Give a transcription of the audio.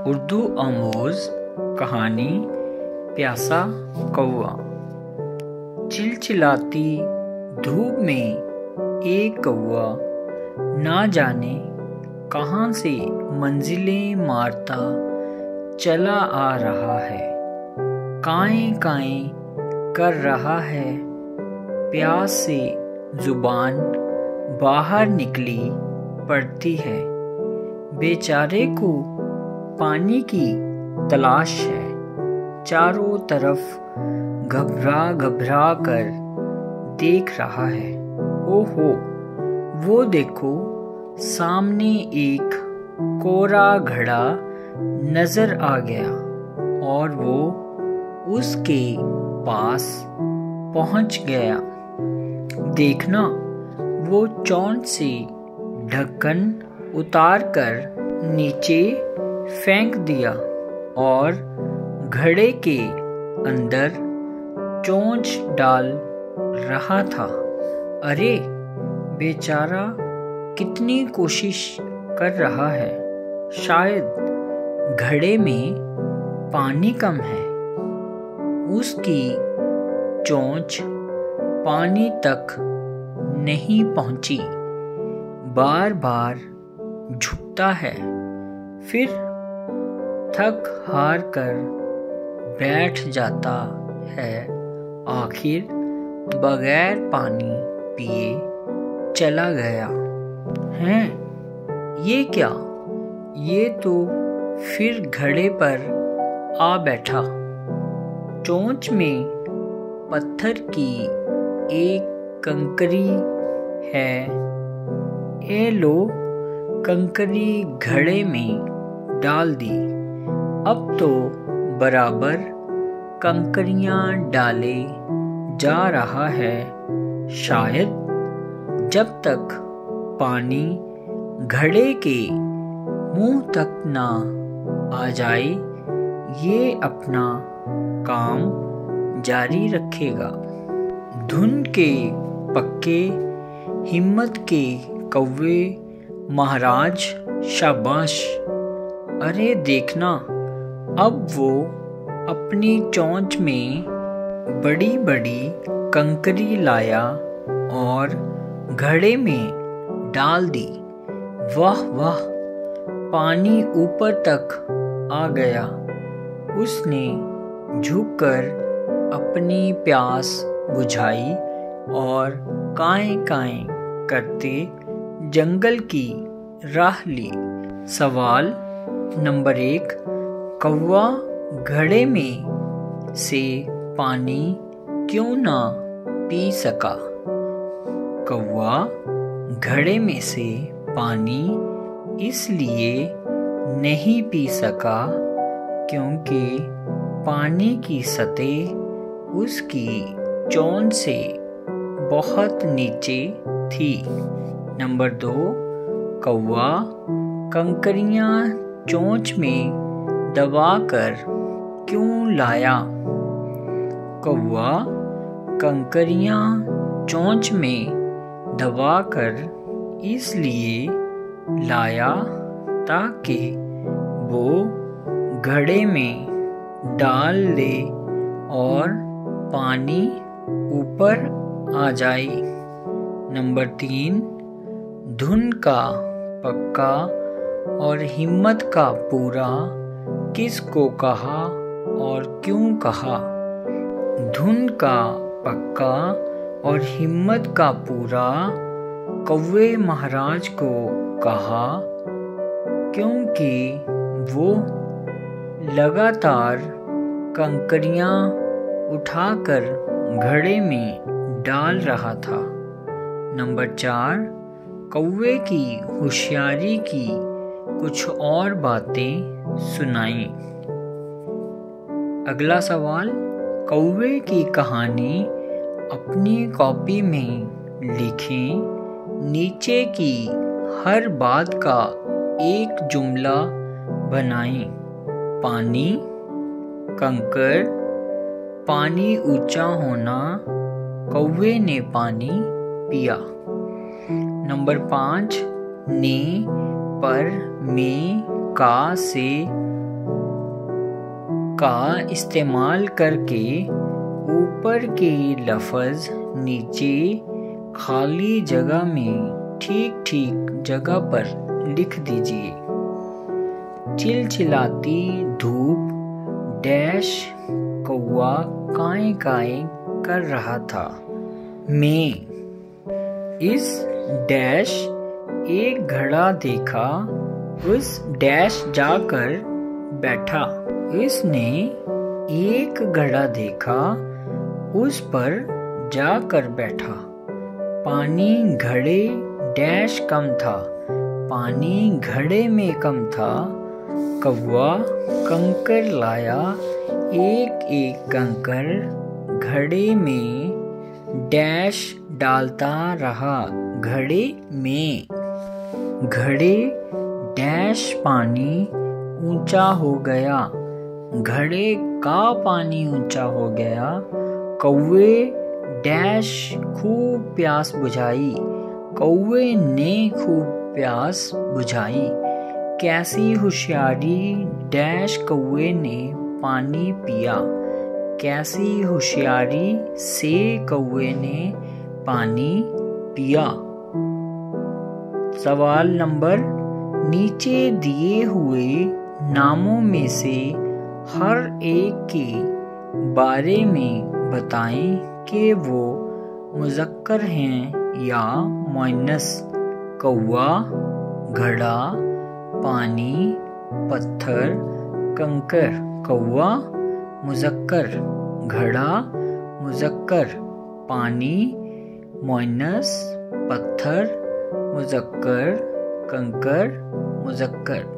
उर्दू आमोज़ कहानी प्यासा कौवा। चिलचिलाती धूप में एक कौवा ना जाने कहाँ से मंजिलें मारता चला आ रहा है। काएं काएं कर रहा है, प्यास से जुबान बाहर निकली पड़ती है। बेचारे को पानी की तलाश है, चारों तरफ घबरा घबरा कर देख रहा है। ओहो, वो देखो, सामने एक कोरा घड़ा नजर आ गया और वो उसके पास पहुंच गया। देखना, वो चोंच से ढक्कन उतार कर नीचे फेंक दिया और घड़े के अंदर चोंच डाल रहा था। अरे बेचारा कितनी कोशिश कर रहा है, शायद घड़े में पानी कम है। उसकी चोंच पानी तक नहीं पहुंची, बार बार झुकता है, फिर थक हार कर बैठ जाता है। आखिर बगैर पानी पिए चला गया। हैं, ये क्या? ये तो फिर घड़े पर आ बैठा। चोंच में पत्थर की एक कंकरी है। ए लो, कंकरी घड़े में डाल दी। अब तो बराबर कंकरियां डाले जा रहा है। शायद जब तक पानी घड़े के मुंह तक ना आ जाए, ये अपना काम जारी रखेगा। धुन के पक्के हिम्मत के कौवे महाराज शाबाश। अरे देखना, अब वो अपनी चोंच में बड़ी बड़ी कंकरी लाया और घड़े में डाल दी। वाह वाह, पानी ऊपर तक आ गया। उसने झुककर अपनी प्यास बुझाई और काएं काएं करते जंगल की राह ली। सवाल नंबर 1, कौवा घड़े में से पानी क्यों ना पी सका? कौवा घड़े में से पानी इसलिए नहीं पी सका क्योंकि पानी की सतह उसकी चोंच से बहुत नीचे थी। नंबर 2, कौवा कंकरियां चोंच में दबाकर क्यों लाया? कौवा कंकरियां चोंच में दबाकर इसलिए लाया ताकि वो घड़े में डाल दे और पानी ऊपर आ जाए। नंबर 3, धुन का पक्का और हिम्मत का पूरा किसको कहा और क्यों कहा? धुन का पक्का और हिम्मत का पूरा कौवे महाराज को कहा क्योंकि वो लगातार कंकरियां उठाकर घड़े में डाल रहा था। नंबर 4, कौवे की होशियारी की कुछ और बातें सुनाई। अगला सवाल, कौवे की कहानी अपनी कॉपी में लिखें। नीचे की हर बात का एक जुमला बनाएं। पानी, कंकर, पानी ऊंचा होना, कौवे ने पानी पिया। नंबर 5, ने, पर, में, का, से का इस्तेमाल करके ऊपर के लफ्ज़ नीचे खाली जगह में ठीक ठीक जगह पर लिख दीजिए। चिलचिलाती धूप डैश कौवा काएं काएं कर रहा था। मैं इस डैश एक घड़ा देखा, उस डैश जाकर बैठा। इसने एक घड़ा देखा, उस पर जाकर बैठा। पानी घड़े डैश कम था, पानी घड़े में कम था। कौवा कंकर लाया, एक एक कंकर घड़े में डैश डालता रहा। घड़े में घड़े डैश पानी ऊंचा हो गया, घड़े का पानी ऊंचा हो गया। कौवे डैश खूब प्यास बुझाई, कौवे ने खूब प्यास बुझाई। कैसी होशियारी डैश कौवे ने पानी पिया, कैसी होशियारी से कौवे ने पानी पिया। सवाल नंबर, नीचे दिए हुए नामों में से हर एक के बारे में बताएं कि वो मुज़क्कर हैं या मुअन्नस। कौवा, घड़ा, पानी, पत्थर, कंकर। कौवा मुज़क्कर, घड़ा मुज़क्कर, पानी मुअन्नस, पत्थर मुज़क्कर, कंकर मुज़क्कर।